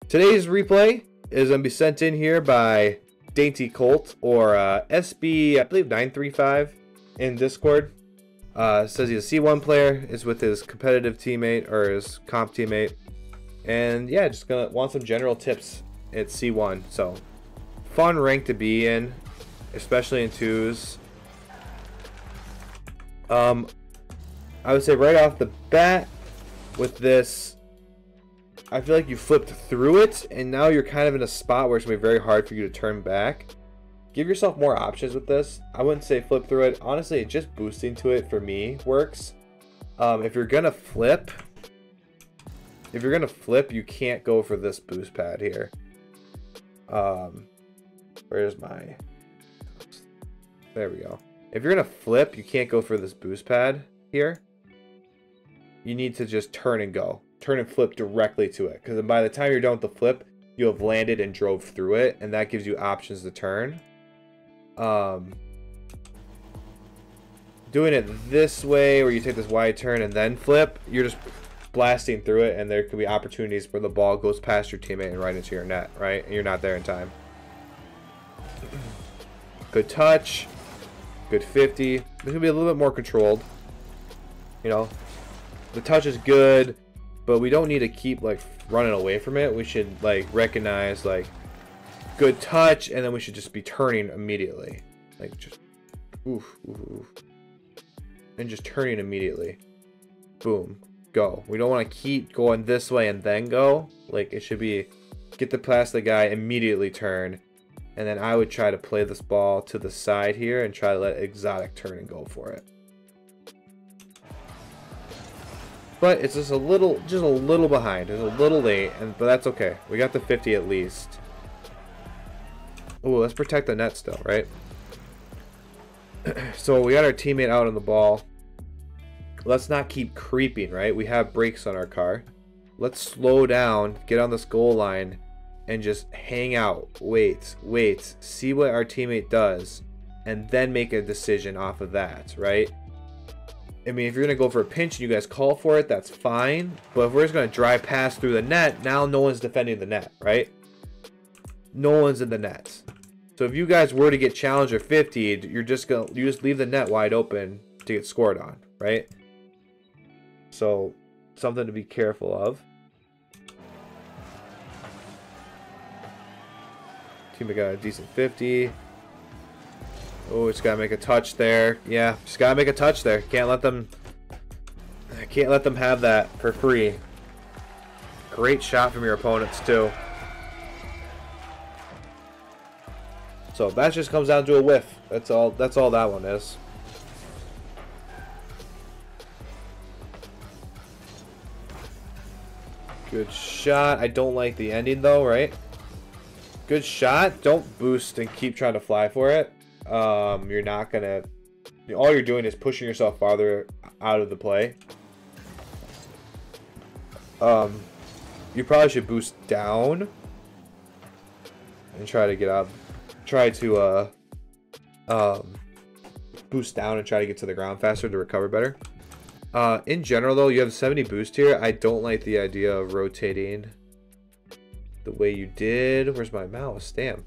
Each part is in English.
Today's replay is going to be sent in here by Dainty Colt, or SB, I believe 935 in Discord. Says he's a C1 player, is with his competitive teammate or his comp teammate, and yeah, just gonna want some general tips at C1. So fun rank to be in, especially in twos. I would say right off the bat with this, I feel like you flipped through it, and now you're kind of in a spot where it's going to be very hard for you to turn back. Give yourself more options with this. I wouldn't say flip through it. Honestly, just boosting to it for me works. If you're going to flip, you can't go for this boost pad here. Where's my... There we go. If you're going to flip, you can't go for this boost pad here. You need to just turn and go. Turn and flip directly to it, because by the time you're done with the flip, you have landed and drove through it, and that gives you options to turn. Doing it this way, where you take this wide turn and then flip, you're just blasting through it, and there could be opportunities where the ball goes past your teammate and right into your net, right? And you're not there in time. Good touch, good 50. This could be a little bit more controlled. You know, the touch is good, but we don't need to keep like running away from it. We should like recognize like good touch, and then we should just be turning immediately. Like just oof, oof, oof. And just turning immediately. Boom. Go. We don't want to keep going this way and then go. Like it should be get the past the guy, immediately turn. And then I would try to play this ball to the side here and try to let Exotic turn and go for it. But it's just a little behind. It's a little late, but that's okay. We got the 50 at least. Oh, let's protect the net still, right? So we got our teammate out on the ball. Let's not keep creeping, right? We have brakes on our car. Let's slow down, get on this goal line, and just hang out. Wait, see what our teammate does, and then make a decision off of that, right? I mean, if you're going to go for a pinch and you guys call for it, that's fine. But if we're just going to drive past through the net, now no one's defending the net, right? No one's in the net. So if you guys were to get challenged or 50'd, you just leave the net wide open to get scored on, right? So something to be careful of. Teammate got a decent 50. Oh, it's gotta make a touch there. Yeah, just gotta make a touch there. Can't let them have that for free. Great shot from your opponents too. So that just comes down to a whiff. That's all that one is. Good shot. I don't like the ending though, right? Good shot. Don't boost and keep trying to fly for it. You're not gonna, all you're doing is pushing yourself farther out of the play. You probably should boost down and try to get out, boost down and try to get to the ground faster to recover better. In general though, you have 70 boost here. I don't like the idea of rotating the way you did. Where's my mouse? Damn.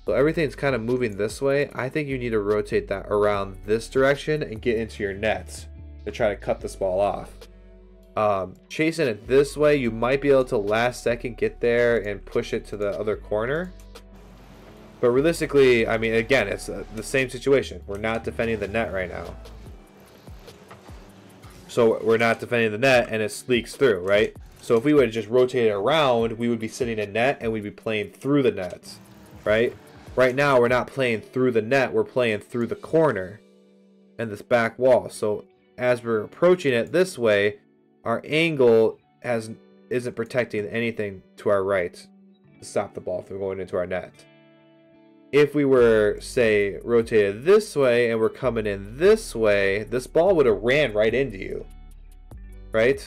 So everything's kind of moving this way. I think you need to rotate that around this direction and get into your nets to try to cut this ball off. Chasing it this way, you might be able to last second get there and push it to the other corner. But realistically, I mean, again, it's the same situation. We're not defending the net right now. So we're not defending the net and it leaks through, right? So if we would just rotate it around, we would be sitting in net and we'd be playing through the nets, right? Right now, we're not playing through the net. We're playing through the corner and this back wall. So as we're approaching it this way, our angle isn't protecting anything to our right to stop the ball from going into our net. If we were, say, rotated this way and we're coming in this way, this ball would have ran right into you, right?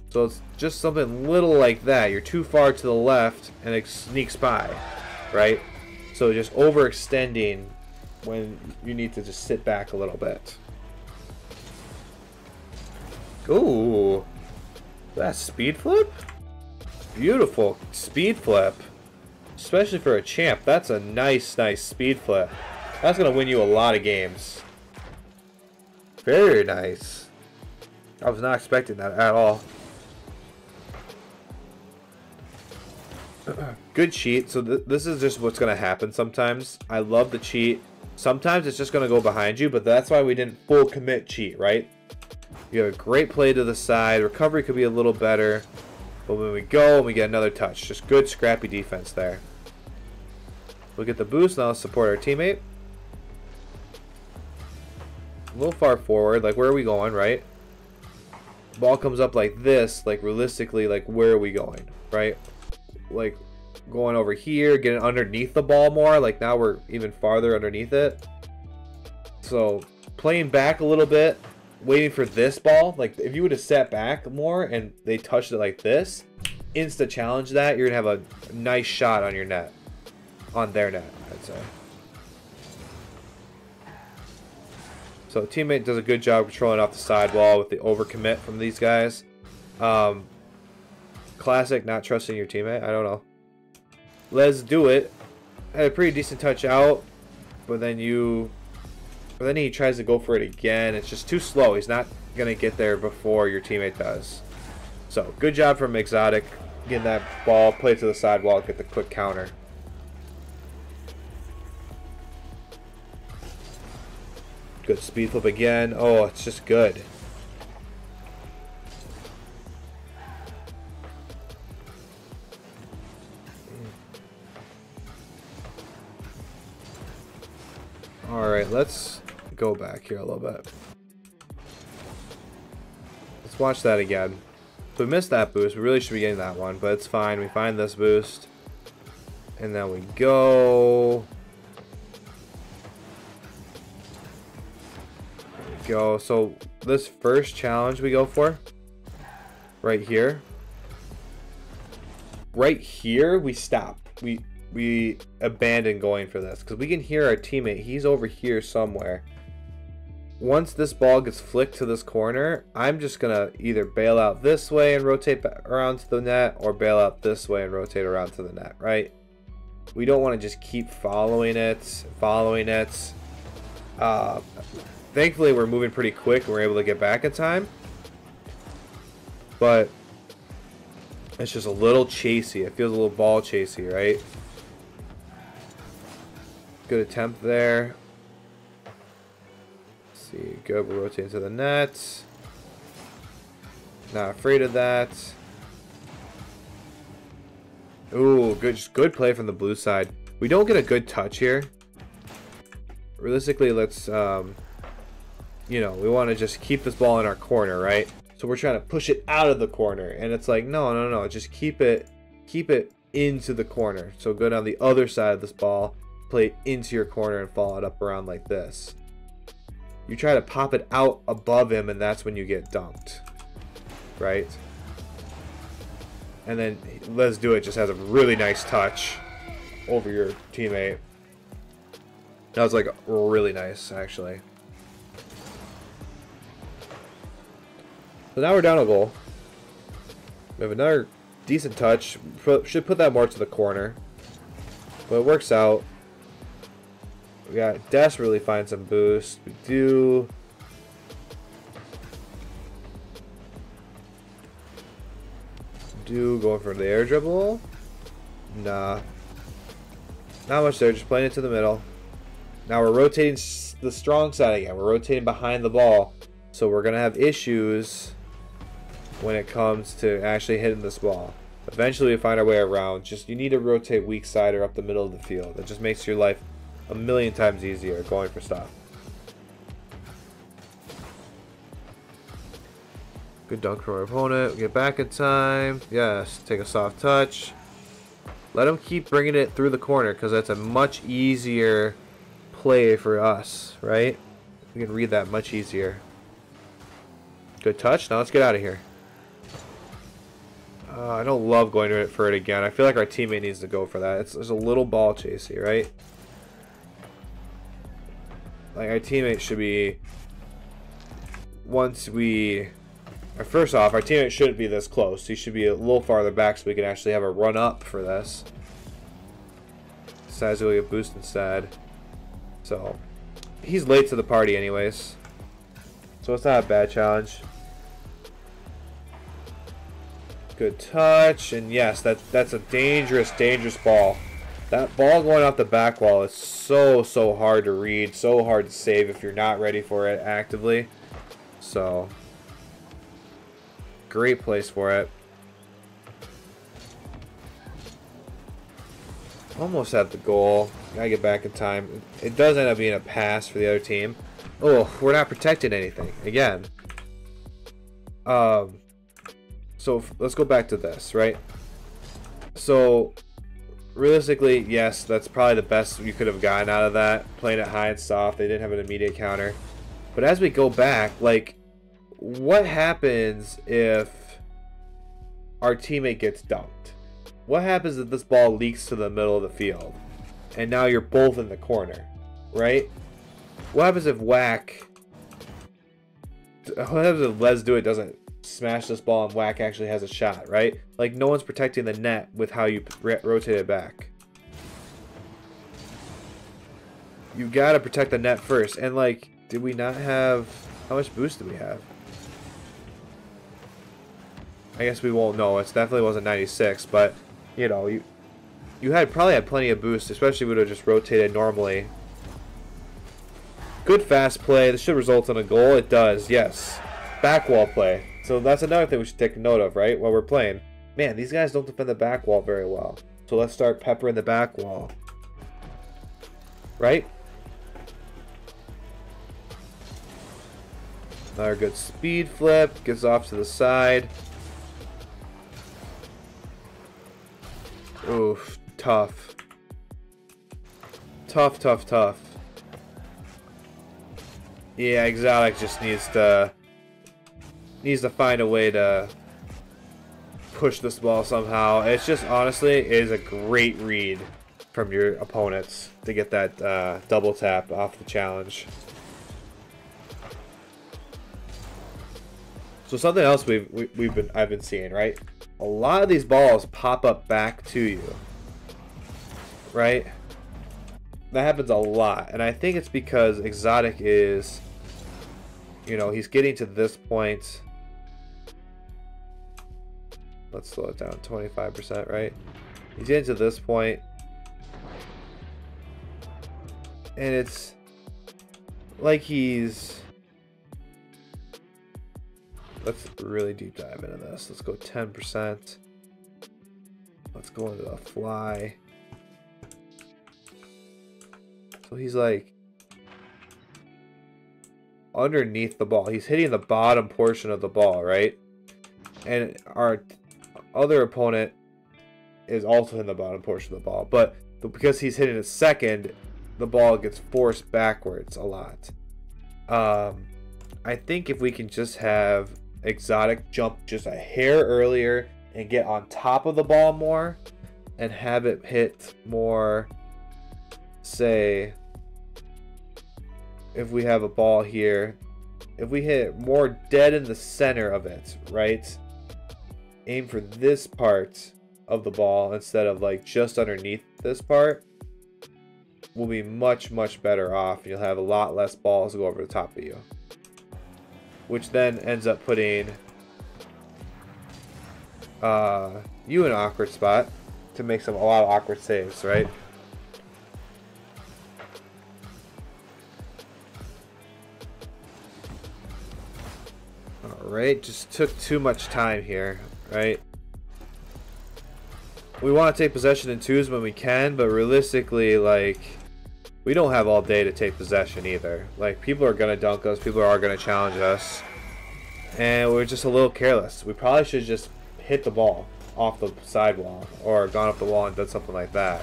So it's just something little like that. You're too far to the left and it sneaks by, right? So just overextending when you need to just sit back a little bit. Ooh, that speed flip? Beautiful speed flip. Especially for a champ. That's a nice, nice speed flip. That's going to win you a lot of games. Very nice. I was not expecting that at all. Good cheat. So this is just what's going to happen sometimes. I love the cheat. Sometimes it's just going to go behind you, but that's why we didn't full commit cheat, right? You have a great play to the side. Recovery could be a little better. But when we go, we get another touch. Just good, scrappy defense there. We'll get the boost. Now let's support our teammate. A little far forward. Like, where are we going, right? Ball comes up like this. Like, realistically, like, where are we going, right? Like, going over here, getting underneath the ball more. Like, now we're even farther underneath it. So, playing back a little bit. Waiting for this ball. Like, if you would have sat back more and they touched it like this, insta challenge that, you're gonna have a nice shot on your net, on their net, I'd say. So teammate does a good job controlling off the sidewall with the overcommit from these guys. Classic not trusting your teammate. I don't know. Let's do it. Had a pretty decent touch out, but then he tries to go for it again. It's just too slow. He's not going to get there before your teammate does. So, good job from Exotic. Getting that ball, play it to the sidewall, get the quick counter. Good speed flip again. Oh, it's just good. Alright, let's go back here a little bit. Let's watch that again. So we missed that boost. We really should be getting that one, but it's fine. We find this boost. And then we go. There we go. So this first challenge we go for, right here. Right here, we stop. We abandon going for this because we can hear our teammate. He's over here somewhere. Once this ball gets flicked to this corner, I'm just gonna either bail out this way and rotate around to the net, or bail out this way and rotate around to the net, right? We don't want to just keep following it. Thankfully, we're moving pretty quick and we're able to get back in time. But it's just a little chasey. It feels a little ball chasey, right? Good attempt there. Let's see, good. We're rotating to the net. Not afraid of that. Ooh, good play from the blue side. We don't get a good touch here. Realistically, let's, you know, we want to just keep this ball in our corner, right? So we're trying to push it out of the corner, and it's like, no, just keep it into the corner. So go down the other side of this ball, play it into your corner, and follow it up around like this. You try to pop it out above him, and that's when you get dunked, right? And then Let's Do It just has a really nice touch over your teammate. That was like really nice, actually. So now we're down a goal. We have another decent touch. Should put that more to the corner, but it works out. We got desperately find some boost. We do. Going for the air dribble. Nah. Not much there. Just playing it to the middle. Now we're rotating the strong side again. We're rotating behind the ball. So we're going to have issues when it comes to actually hitting this ball. Eventually we find our way around. Just you need to rotate weak side or up the middle of the field. It just makes your life a million times easier going for stuff. Good dunk from our opponent. We get back in time. Yes, take a soft touch. Let him keep bringing it through the corner because that's a much easier play for us, right? We can read that much easier. Good touch. Now let's get out of here. I don't love going for it again. I feel like our teammate needs to go for that. There's a little ball chasey, right? Like our teammate should be, once we First off, our teammate shouldn't be this close. He should be a little farther back so we can actually have a run up for this. Decides to go get boost instead. So, he's late to the party anyways. So it's not a bad challenge. Good touch, and yes, that's a dangerous, dangerous ball. That ball going off the back wall is so hard to read, so hard to save if you're not ready for it actively. So, great place for it. Almost at the goal. Gotta get back in time. It does end up being a pass for the other team. Oh, we're not protecting anything again. So let's go back to this, right? So realistically, yes, that's probably the best you could have gotten out of that. Playing it high and soft. They didn't have an immediate counter. But as we go back, like, what happens if our teammate gets dunked? What happens if this ball leaks to the middle of the field? And now you're both in the corner, right? What happens if Whack... What happens if Let's Do It doesn't smash this ball and Whack actually has a shot, right? Like, no one's protecting the net with how you rotate it back. You gotta protect the net first. And, like, did we not have... How much boost do we have? I guess we won't know. It definitely wasn't 96, but, you know, you probably had plenty of boost, especially if we would have just rotated normally. Good fast play. This should result in a goal. It does, yes. Back wall play. So that's another thing we should take note of, right? While we're playing. Man, these guys don't defend the back wall very well. So let's start peppering the back wall. Right? Another good speed flip. Gets off to the side. Oof. Tough. Tough, tough, tough. Yeah, Exotic just needs to find a way to push this ball somehow. It's just, honestly, is a great read from your opponents to get that double tap off the challenge. So something else I've been seeing, right? A lot of these balls pop up back to you, right? That happens a lot, and I think it's because Exotic is, you know, he's getting to this point. Let's slow it down, 25%, right? He's getting to this point, and it's like he's... Let's really deep dive into this. Let's go 10%. Let's go into the fly. So he's like underneath the ball. He's hitting the bottom portion of the ball, right? And our other opponent is also in the bottom portion of the ball. But because he's hitting it second, the ball gets forced backwards a lot. I think if we can just have Exotic jump just a hair earlier and get on top of the ball more and have it hit more, say, if we have a ball here, if we hit it more dead in the center of it, right? Aim for this part of the ball instead of like just underneath this part, we'll be much better off. You'll have a lot less balls go over the top of you, which then ends up putting you in an awkward spot to make a lot of awkward saves, right? Alright, just took too much time here, right? We want to take possession in twos when we can, but realistically, like, we don't have all day to take possession either. Like, people are going to dunk us, people are going to challenge us, and we're just a little careless. We probably should just hit the ball off the sidewall or gone up the wall and done something like that.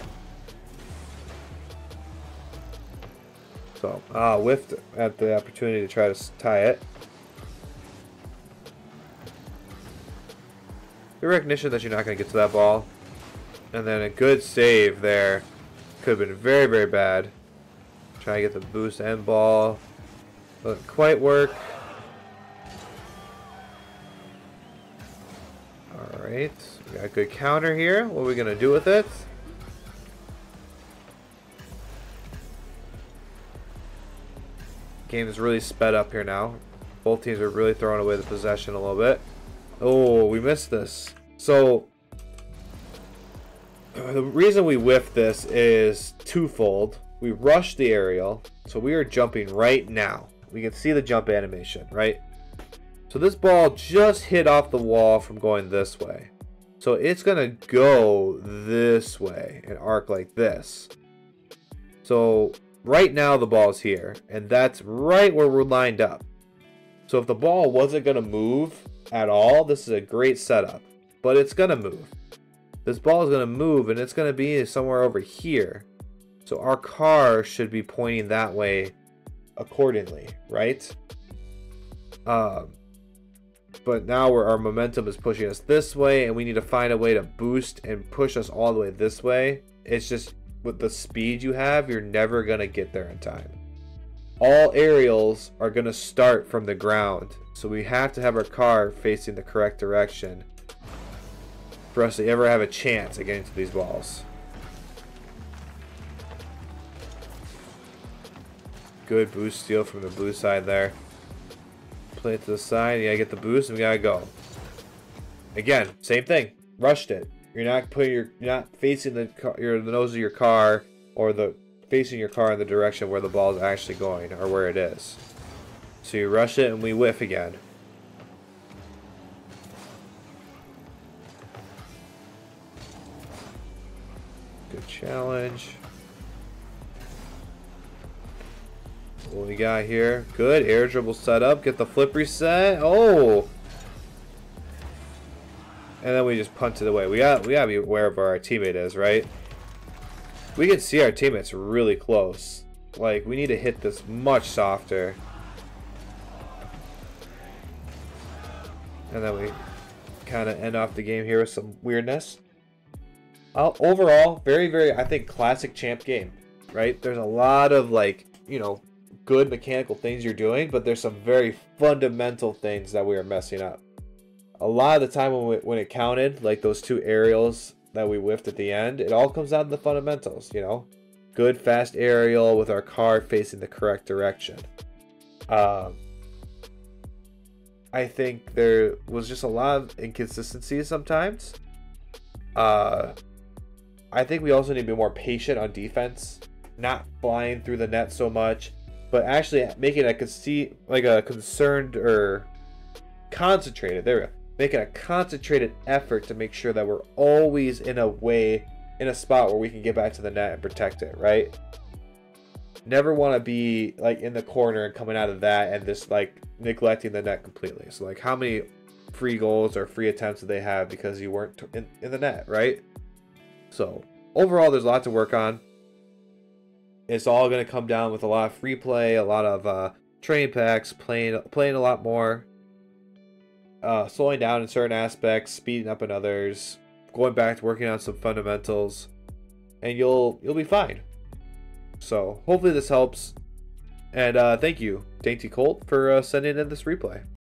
So, whiffed at the opportunity to try to tie it. The recognition that you're not going to get to that ball, and then a good save there. Could have been very bad. Try to get the boost and ball. Doesn't quite work. Alright, we got a good counter here. What are we going to do with it? Game is really sped up here now. Both teams are really throwing away the possession a little bit. Oh, we missed this. So, the reason we whiffed this is twofold. We rushed the aerial, so we are jumping right now. We can see the jump animation, right? So this ball just hit off the wall from going this way. So it's going to go this way and arc like this. So right now the ball's here, and that's right where we're lined up. So if the ball wasn't going to move at all, this is a great setup. But it's going to move. This ball is going to move, and it's going to be somewhere over here. So our car should be pointing that way accordingly, right? But now our momentum is pushing us this way, and we need to find a way to boost and push us all the way this way. It's just with the speed you have, you're never going to get there in time. All aerials are going to start from the ground, so we have to have our car facing the correct direction for us to ever have a chance at getting to these balls. Good boost steal from the blue side there. Play it to the side, you gotta get the boost, and we gotta go. Again, same thing. Rushed it. You're not facing the nose of your car, or facing your car in the direction where the ball is actually going, or where it is. So you rush it, and we whiff again. Good challenge. What we got here? Good air dribble setup. Get the flip reset. Oh! And then we just punt it away. We gotta be aware of where our teammate is, right? We can see our teammates really close. Like, we need to hit this much softer. And then we kind of end off the game here with some weirdness. Overall, very, I think, classic champ game, right? There's a lot of, like, you know, good mechanical things you're doing, but there's some very fundamental things that we are messing up. A lot of the time when it counted, like those two aerials that we whiffed at the end, it all comes down to the fundamentals, you know? Good fast aerial with our car facing the correct direction. I think there was just a lot of inconsistencies sometimes. I think we also need to be more patient on defense, not flying through the net so much, but actually making a concerned or concentrated. There we go. Making a concentrated effort to make sure that we're always in a spot where we can get back to the net and protect it, right? Never want to be like in the corner and coming out of that and just like neglecting the net completely. So like, how many free goals or free attempts did they have because you weren't in the net, right? So overall, there's a lot to work on. It's all going to come down with a lot of free play, a lot of training packs, playing a lot more, slowing down in certain aspects, speeding up in others, going back to working on some fundamentals, and you'll be fine. So hopefully this helps, and thank you, Dainty Colt, for sending in this replay.